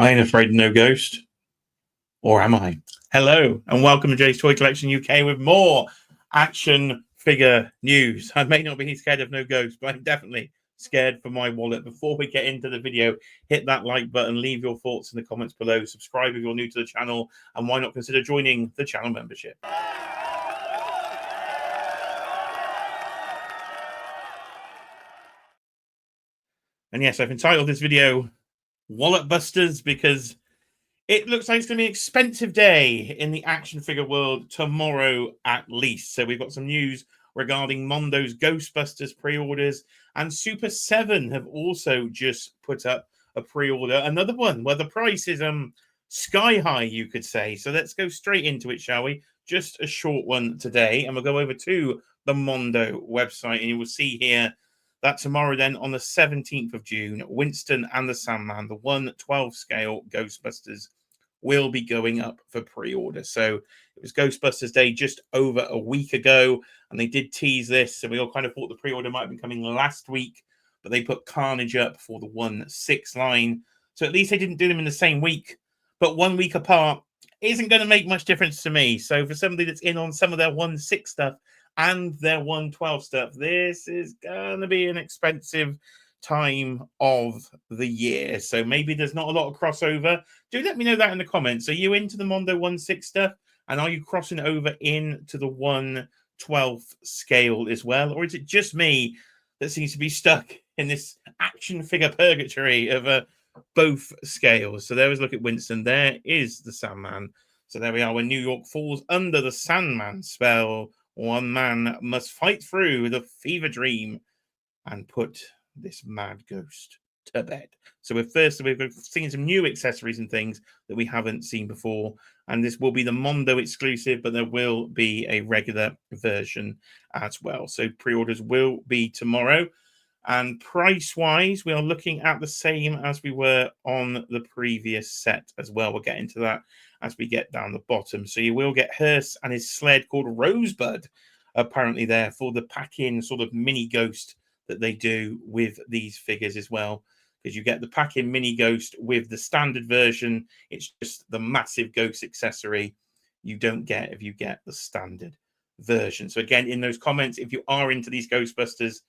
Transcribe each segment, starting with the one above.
I ain't afraid of no ghost. Or am I? Hello, and welcome to Jay's Toy Collection UK with more action figure news. I may not be scared of no ghost, but I'm definitely scared for my wallet. Before we get into the video, hit that like button, leave your thoughts in the comments below, subscribe if you're new to the channel, and why not consider joining the channel membership. And yes, I've entitled this video Wallet Busters because it looks like it's going to be an expensive day in the action figure world tomorrow at least. So we've got some news regarding Mondo's Ghostbusters pre-orders, and Super 7 have also just put up a pre-order, another one where the price is sky high, you could say. So let's go straight into it, shall we? Just a short one today, and we'll go over to the Mondo website, and you will see here that tomorrow then on the 17th of June, Winston and the Sandman, the 1/12 scale Ghostbusters, will be going up for pre-order. So it was Ghostbusters Day just over a week ago, and they did tease this. So we all kind of thought the pre-order might have been coming last week, but they put Carnage up for the 1/6 line. So at least they didn't do them in the same week, but 1 week apart isn't going to make much difference to me. So for somebody that's in on some of their 1/6 stuff and their 1/12 stuff, this is going to be an expensive time of the year. So maybe there's not a lot of crossover. Do let me know that in the comments. Are you into the Mondo 1/6 stuff? And are you crossing over into the 1/12 scale as well? Or is it just me that seems to be stuck in this action figure purgatory of both scales? So there is, look at Winston. There is the Sandman. So there we are. When New York falls under the Sandman spell, one man must fight through the fever dream and put this mad ghost to bed. So we've seen some new accessories and things that we haven't seen before, and this will be the Mondo exclusive, but there will be a regular version as well. So pre-orders will be tomorrow, and price-wise, we are looking at the same as we were on the previous set as well. We'll get into that as we get down the bottom. So you will get Hearst and his sled called Rosebud apparently there for the pack-in sort of mini ghost that they do with these figures as well, because you get the pack-in mini ghost with the standard version. It's just the massive ghost accessory you don't get if you get the standard version. So again, in those comments, if you are into these Ghostbusters,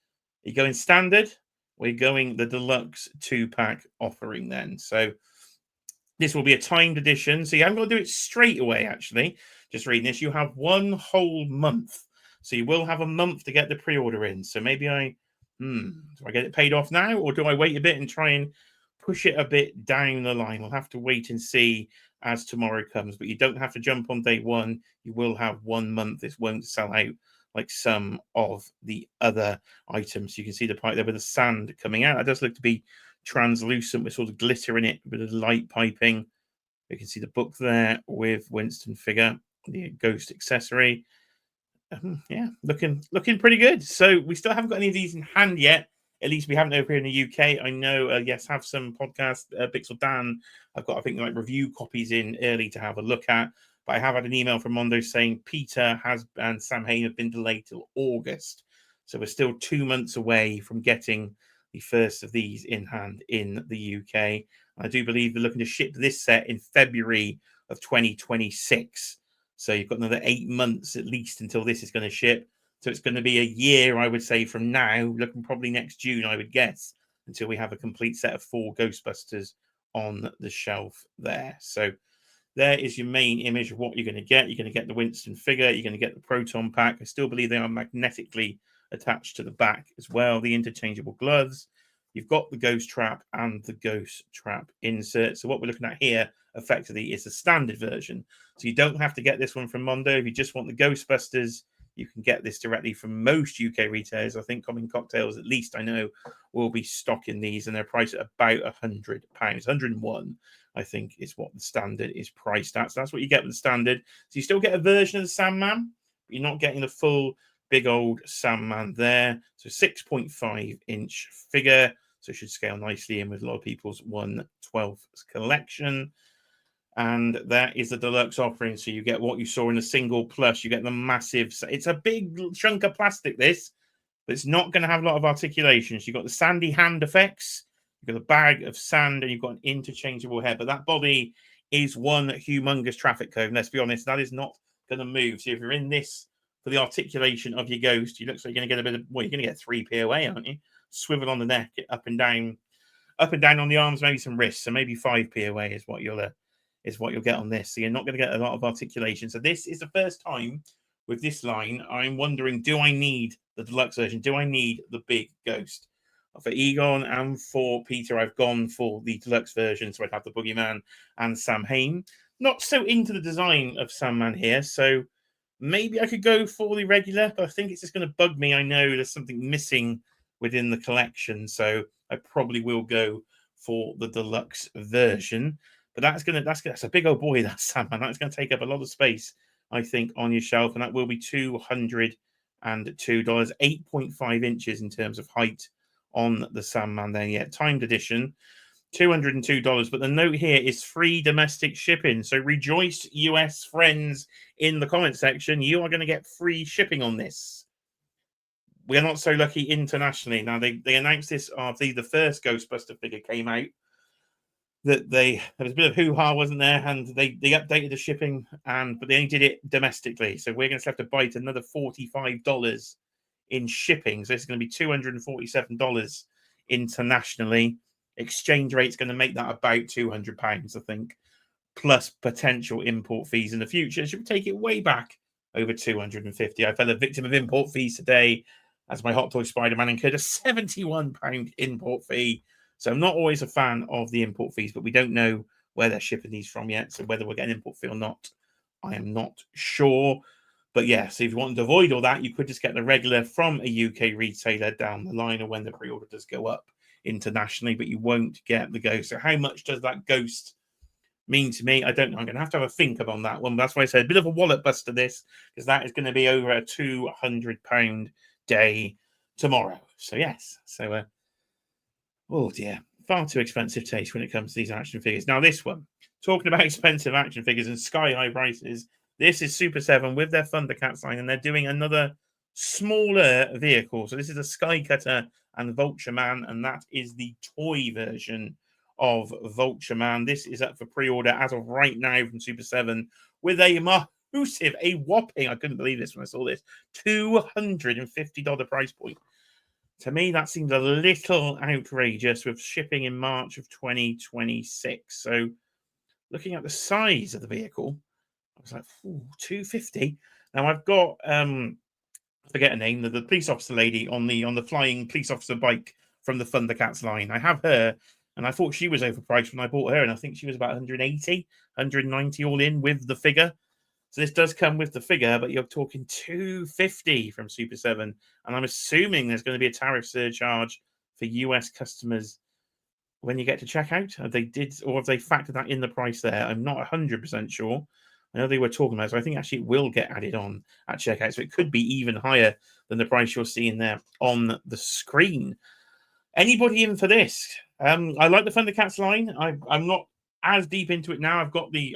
are you going standard? We're going the deluxe 2-pack offering then. So this will be a timed edition. So you haven't got to do it straight away, actually. Just reading this, you have 1 whole month. So you will have a month to get the pre-order in. So maybe do I get it paid off now, or do I wait a bit and try and push it a bit down the line? We'll have to wait and see as tomorrow comes. But you don't have to jump on day one. You will have 1 month. This won't sell out like some of the other items. You can see the pipe there with the sand coming out. It does look to be translucent with sort of glitter in it, with a light piping. You can see the book there with Winston figure, the ghost accessory. Yeah, looking pretty good. So we still haven't got any of these in hand yet. At least we haven't over here in the UK. I know, yes, have some podcast, Pixel Dan. I've got, I think, like review copies in early to have a look at. But I have had an email from Mondo saying Peter and Sam Hain have been delayed till August. So we're still 2 months away from getting the first of these in hand in the UK. I do believe they're looking to ship this set in February of 2026. So you've got another 8 months at least until this is going to ship. So it's going to be a year, I would say, from now, looking probably next June, I would guess, until we have a complete set of 4 Ghostbusters on the shelf there. So there is your main image of what you're going to get. You're going to get the Winston figure. You're going to get the Proton pack. I still believe they are magnetically attached to the back as well. The interchangeable gloves. You've got the ghost trap and the ghost trap insert. So what we're looking at here effectively is the standard version. So you don't have to get this one from Mondo. If you just want the Ghostbusters, you can get this directly from most UK retailers. I think Common Cocktails, at least I know, will be stocking these, and they're priced at about £100. 101, I think, is what the standard is priced at. So that's what you get with the standard. So you still get a version of the Sandman, but you're not getting the full big old Sandman there. So 6.5-inch figure. So it should scale nicely in with a lot of people's 1/12 collection. And that is the deluxe offering. So you get what you saw in the single plus. You get the massive. It's a big chunk of plastic, this, but it's not going to have a lot of articulations. You've got the sandy hand effects. You've got a bag of sand and you've got an interchangeable head. But that body is one humongous traffic cone. Let's be honest, that is not going to move. So if you're in this for the articulation of your ghost, you look like you're going to get a bit of, well, you're going to get 3 POA, aren't you? Swivel on the neck, up and down on the arms, maybe some wrists. So maybe 5 POA is what you'll get on this. So you're not going to get a lot of articulation. So this is the first time with this line. I'm wondering, do I need the deluxe version? Do I need the big ghost? For Egon and for Peter, I've gone for the deluxe version. So I'd have the Boogeyman and Sam Hain. Not so into the design of Sandman here. So maybe I could go for the regular, but I think it's just going to bug me. I know there's something missing within the collection. So I probably will go for the deluxe version. But that's a big old boy, that Sandman. That's going to take up a lot of space, I think, on your shelf. And that will be $202, 8.5 inches in terms of height on the Sandman there. Yeah, timed edition, $202. But the note here is free domestic shipping. So rejoice, US friends, in the comment section. You are going to get free shipping on this. We are not so lucky internationally. Now, they announced this after the first Ghostbuster figure came out. That there was a bit of hoo-ha, wasn't there? And they updated the shipping, but they only did it domestically. So we're going to have to bite another $45 in shipping. So it's going to be $247 internationally. Exchange rate's going to make that about £200, I think, plus potential import fees in the future. It should take it way back over $250. I fell a victim of import fees today as my Hot Toy Spider-Man incurred a £71 import fee. So I'm not always a fan of the import fees, but we don't know where they're shipping these from yet. So whether we'll get an import fee or not, I am not sure. But yeah, so if you want to avoid all that, you could just get the regular from a UK retailer down the line, or when the pre-order does go up internationally, but you won't get the ghost. So how much does that ghost mean to me? I don't know. I'm going to have a think on that one. That's why I said a bit of a wallet buster this, because that is going to be over a £200 day tomorrow. So yes, so oh dear, far too expensive taste when it comes to these action figures. Now this one, talking about expensive action figures and sky-high prices, this is Super 7 with their Thundercats line, and they're doing another smaller vehicle. So this is a Skycutter and Vulture Man, and that is the toy version of Vulture Man. This is up for pre-order as of right now from Super 7 with a massive, a whopping, I couldn't believe this when I saw this, $250 price point. To me, that seems a little outrageous with shipping in March of 2026. So looking at the size of the vehicle, I was like, $250. Now I've got I forget her name, the police officer lady on the flying police officer bike from the Thundercats line. I have her, and I thought she was overpriced when I bought her, and I think she was about 180, 190 all in with the figure. So this does come with the figure, but you're talking $250 from Super 7. And I'm assuming there's going to be a tariff surcharge for US customers when you get to checkout. Have they factored that in the price there? I'm not 100% sure. I know they were talking about it, so I think actually it will get added on at checkout. So it could be even higher than the price you're seeing there on the screen. Anybody in for this? I like the Thundercats line. I'm not as deep into it now. I've got the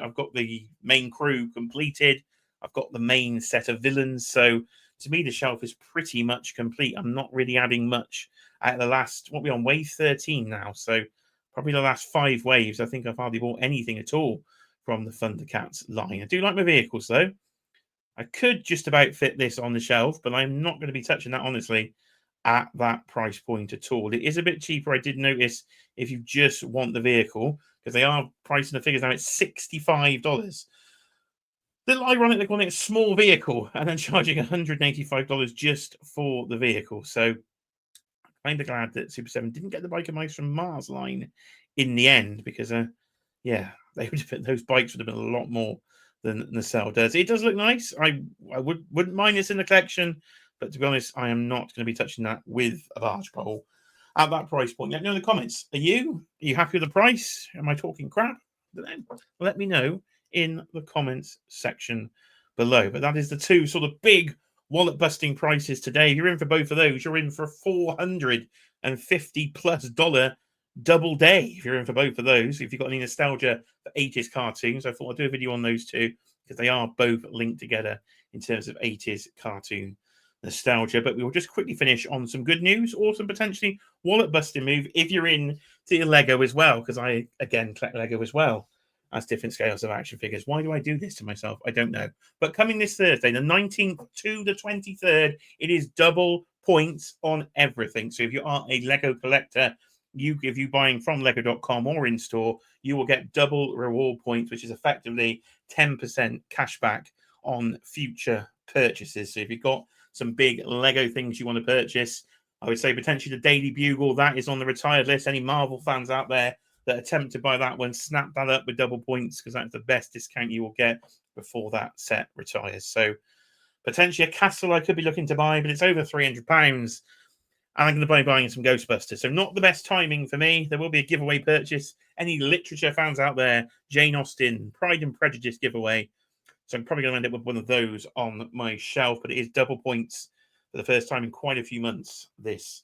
main crew completed. I've got the main set of villains. So to me, the shelf is pretty much complete. I'm not really adding much at the last, what we're on, wave 13 now. So probably the last 5 waves, I think I've hardly bought anything at all from the Thundercats line. I do like my vehicles though. I could just about fit this on the shelf, but I'm not going to be touching that, honestly, at that price point at all. It is a bit cheaper, I did notice, if you just want the vehicle, because they are pricing the figures now at $65. A little ironic they're calling it a small vehicle and then charging $185 just for the vehicle. So I'm kind of glad that Super 7 didn't get the Biker Mice from Mars line in the end, because yeah, those bikes would have been a lot more than Nacelle does. It does look nice. I wouldn't mind this in the collection, but to be honest, I am not going to be touching that with a barge pole at that price point. Let me know in the comments. Are you happy with the price? Am I talking crap? Let me know in the comments section below. But that is the two sort of big wallet busting prices today. If you're in for both of those, you're in for $450+ double day. If you're in for both of those, if you've got any nostalgia for 80s cartoons, I thought I'd do a video on those two, because they are both linked together in terms of 80s cartoon nostalgia, but we will just quickly finish on some good news or some potentially wallet busting move if you're in to your Lego as well, because I again collect Lego as well as different scales of action figures. Why do I do this to myself? I don't know. But coming this Thursday, the 19th to the 23rd, it is double points on everything. So if you are a Lego collector, if you buying from lego.com or in store, you will get double reward points, which is effectively 10% cash back on future purchases. So if you've got some big Lego things you want to purchase, I would say potentially the Daily Bugle, that is on the retired list. Any Marvel fans out there that are tempted by that one, snap that up with double points, because that's the best discount you will get before that set retires. So potentially a castle I could be looking to buy, but it's over £300. And I'm going to be buying some Ghostbusters. So not the best timing for me. There will be a giveaway purchase. Any literature fans out there, Jane Austen, Pride and Prejudice giveaway. So I'm probably going to end up with one of those on my shelf, but it is double points for the first time in quite a few months this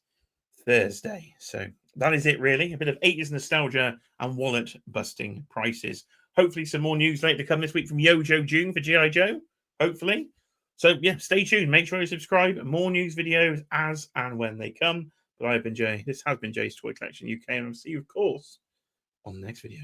Thursday. So that is it, really. A bit of 80s nostalgia and wallet busting prices. Hopefully some more news later to come this week from Yojo June for G.I. Joe. Hopefully. So yeah, stay tuned. Make sure you subscribe. More news videos as and when they come. But I've been Jay. This has been Jay's Toy Collection UK, and I'll see you, of course, on the next video.